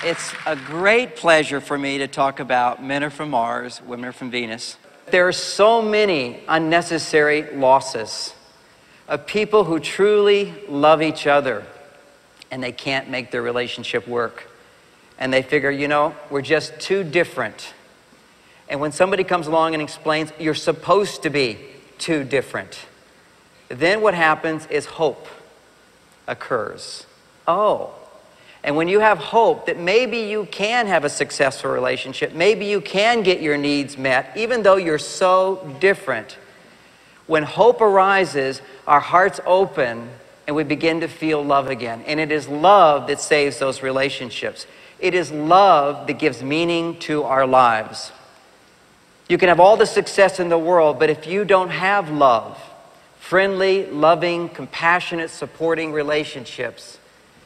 It's a great pleasure for me to talk about men are from Mars, women are from Venus. There are so many unnecessary losses of people who truly love each other and they can't make their relationship work. And they figure, you know, we're just too different. And when somebody comes along and explains, you're supposed to be too different, then what happens is hope occurs. Oh. And when you have hope that maybe you can have a successful relationship, maybe you can get your needs met, even though you're so different, when hope arises, our hearts open and we begin to feel love again. And it is love that saves those relationships. It is love that gives meaning to our lives. You can have all the success in the world, but if you don't have love, friendly, loving, compassionate, supporting relationships,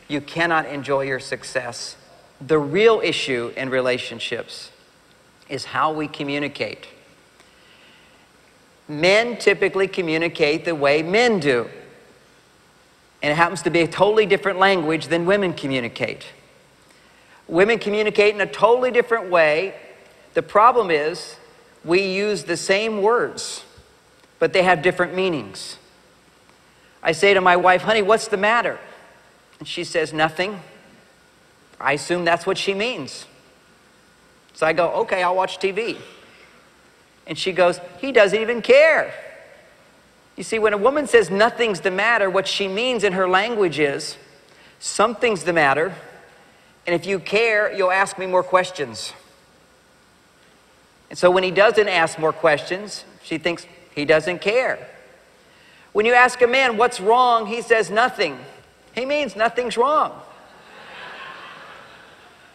you cannot enjoy your success. The real issue in relationships is how we communicate. Men typically communicate the way men do. And it happens to be a totally different language than women communicate. Women communicate in a totally different way. The problem is we use the same words, but they have different meanings. I say to my wife, honey, what's the matter? And she says, nothing. I assume that's what she means. So I go, okay, I'll watch TV. And she goes, he doesn't even care. You see, when a woman says nothing's the matter, what she means in her language is, something's the matter, and if you care, you'll ask me more questions. And so when he doesn't ask more questions, she thinks he doesn't care. When you ask a man what's wrong, he says nothing. He means nothing's wrong.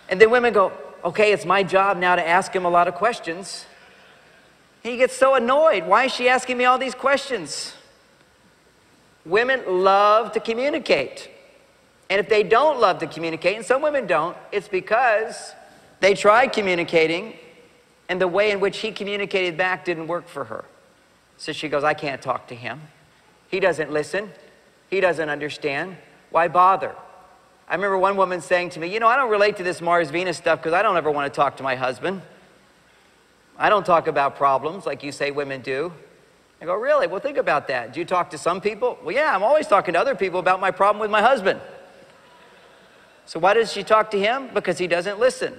And then women go, okay, it's my job now to ask him a lot of questions. He gets so annoyed. Why is she asking me all these questions? Women love to communicate. And if they don't love to communicate, and some women don't, it's because they tried communicating and the way in which he communicated back didn't work for her. So she goes, I can't talk to him. He doesn't listen. He doesn't understand. Why bother? I remember one woman saying to me, you know, I don't relate to this Mars-Venus stuff because I don't ever want to talk to my husband. I don't talk about problems like you say women do. I go, really? Well, think about that. Do you talk to some people? Well, yeah, I'm always talking to other people about my problem with my husband. So why does she talk to him? Because he doesn't listen.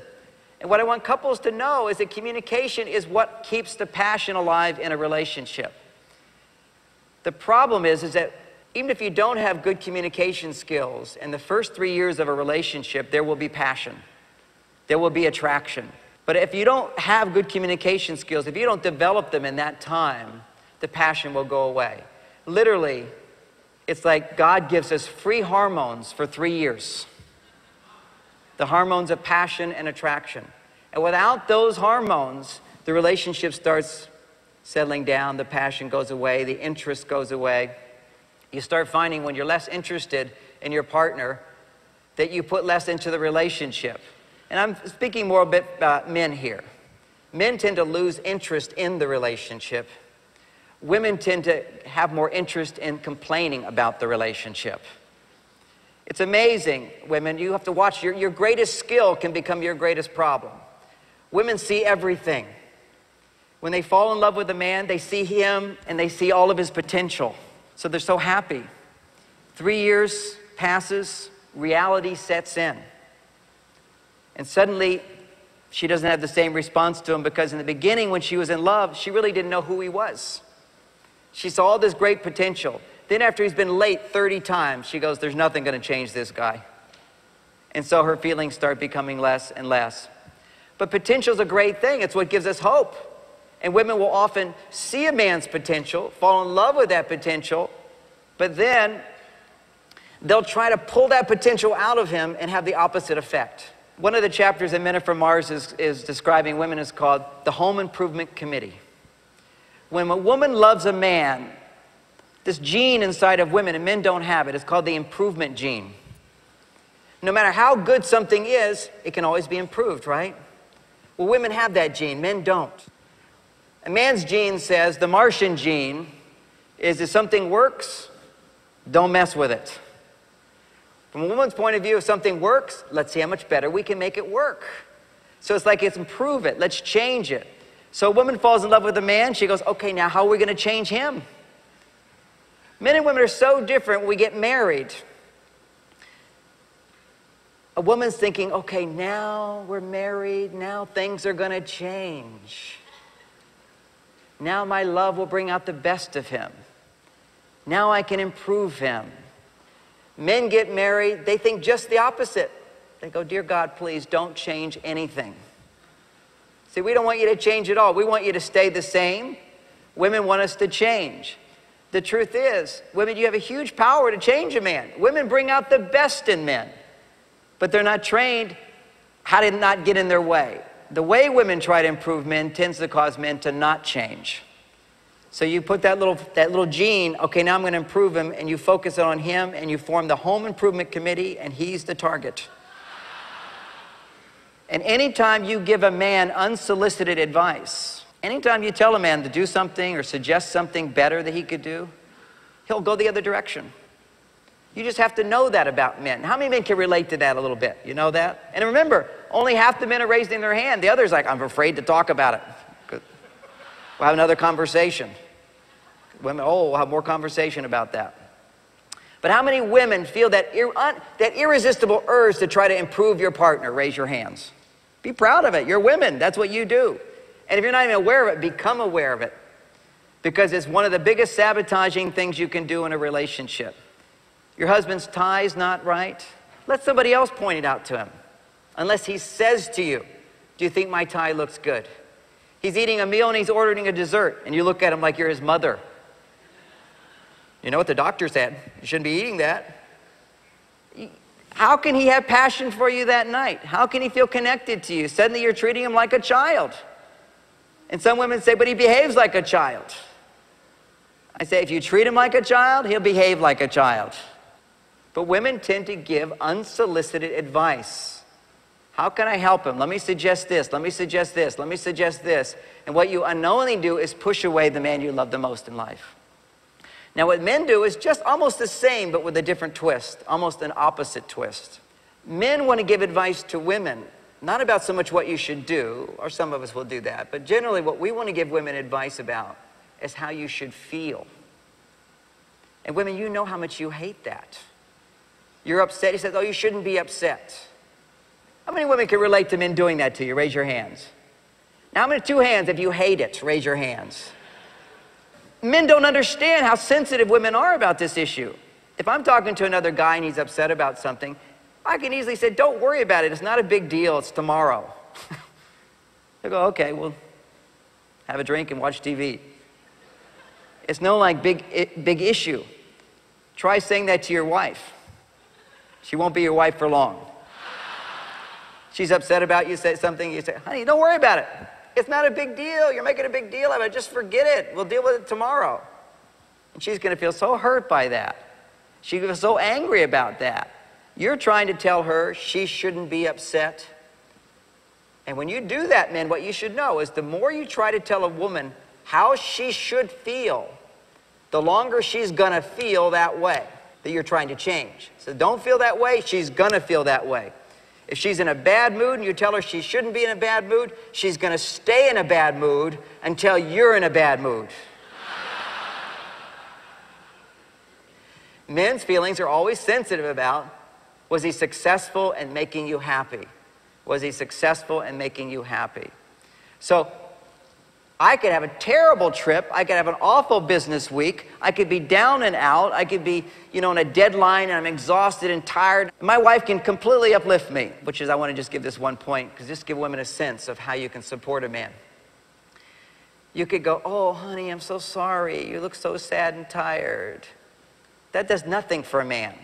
And what I want couples to know is that communication is what keeps the passion alive in a relationship. The problem is that even if you don't have good communication skills, in the first 3 years of a relationship, there will be passion. There will be attraction. But if you don't have good communication skills, if you don't develop them in that time, the passion will go away. Literally, it's like God gives us free hormones for 3 years. The hormones of passion and attraction. And without those hormones, the relationship starts settling down, the passion goes away, the interest goes away. You start finding when you're less interested in your partner that you put less into the relationship. And I'm speaking more a bit about men here. Men tend to lose interest in the relationship. Women tend to have more interest in complaining about the relationship. It's amazing, women, you have to watch, your greatest skill can become your greatest problem. Women see everything. When they fall in love with a man, they see him and they see all of his potential. So they're so happy. 3 years passes, reality sets in. And suddenly, she doesn't have the same response to him because in the beginning when she was in love, she really didn't know who he was. She saw all this great potential. Then after he's been late 30 times, she goes, there's nothing going to change this guy. And so her feelings start becoming less and less. But potential's a great thing. It's what gives us hope. And women will often see a man's potential, fall in love with that potential, but then they'll try to pull that potential out of him and have the opposite effect. One of the chapters in Men Are From Mars is describing women is called the Home Improvement Committee. When a woman loves a man, this gene inside of women, and men don't have it, it's called the improvement gene. No matter how good something is, it can always be improved, right? Well, women have that gene, men don't. A man's gene says, the Martian gene is if something works, don't mess with it. From a woman's point of view, if something works, let's see how much better we can make it work. So it's like, let's improve it, let's change it. So a woman falls in love with a man, she goes, okay, now how are we going to change him? Men and women are so different when we get married. A woman's thinking, okay, now we're married, now things are going to change. Now my love will bring out the best of him. Now I can improve him. Men get married, they think just the opposite. They go, dear God, please don't change anything. See, we don't want you to change at all. We want you to stay the same. Women want us to change. The truth is, women, you have a huge power to change a man. Women bring out the best in men, but they're not trained how to not get in their way. The way women try to improve men tends to cause men to not change. So you put that little gene, okay, now I'm going to improve him, and you focus on him, and you form the home improvement committee, and he's the target. And anytime you give a man unsolicited advice, anytime you tell a man to do something or suggest something better that he could do, he'll go the other direction. You just have to know that about men. How many men can relate to that a little bit? You know that? And remember, only half the men are raising their hand. The other's like, I'm afraid to talk about it. We'll have another conversation. Women, oh, we'll have more conversation about that. But how many women feel that irresistible urge to try to improve your partner? Raise your hands. Be proud of it. You're women. That's what you do. And if you're not even aware of it, become aware of it. Because it's one of the biggest sabotaging things you can do in a relationship. Your husband's tie's not right. Let somebody else point it out to him. Unless he says to you, do you think my tie looks good? He's eating a meal and he's ordering a dessert. And you look at him like you're his mother. You know what the doctor said? You shouldn't be eating that. How can he have passion for you that night? How can he feel connected to you? Suddenly you're treating him like a child. And some women say, but he behaves like a child. I say, if you treat him like a child, he'll behave like a child. But women tend to give unsolicited advice. How can I help him? Let me suggest this. Let me suggest this. Let me suggest this. And what you unknowingly do is push away the man you love the most in life. Now, what men do is just almost the same, but with a different twist, almost an opposite twist. Men want to give advice to women, not about so much what you should do, or some of us will do that, but generally what we want to give women advice about is how you should feel. And women, you know how much you hate that. You're upset. He says, oh, you shouldn't be upset. How many women can relate to men doing that to you? Raise your hands. Now, I'm going to 2 hands if you hate it. Raise your hands. Men don't understand how sensitive women are about this issue. If I'm talking to another guy and he's upset about something, I can easily say, don't worry about it. It's not a big deal. It's tomorrow. They go, okay, well, have a drink and watch TV. It's no like big issue. Try saying that to your wife. She won't be your wife for long. She's upset about you, say something, you say, honey, don't worry about it. It's not a big deal. You're making a big deal of it. Just forget it. We'll deal with it tomorrow. And she's going to feel so hurt by that. She's going to feel so angry about that. You're trying to tell her she shouldn't be upset. And when you do that, men, what you should know is the more you try to tell a woman how she should feel, the longer she's going to feel that way that you're trying to change. So don't feel that way. She's going to feel that way. If she's in a bad mood and you tell her she shouldn't be in a bad mood, she's going to stay in a bad mood until you're in a bad mood. Men's feelings are always sensitive about, was he successful in making you happy? Was he successful in making you happy? So I could have a terrible trip. I could have an awful business week. I could be down and out. I could be, on a deadline and I'm exhausted and tired. My wife can completely uplift me, which is, I want to just give this one point, because just give women a sense of how you can support a man. You could go, oh, honey, I'm so sorry. You look so sad and tired. That does nothing for a man.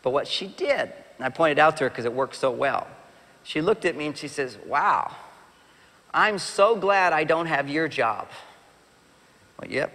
But what she did, and I pointed out to her because it worked so well, she looked at me and she says, wow, I'm so glad I don't have your job. Well, yep.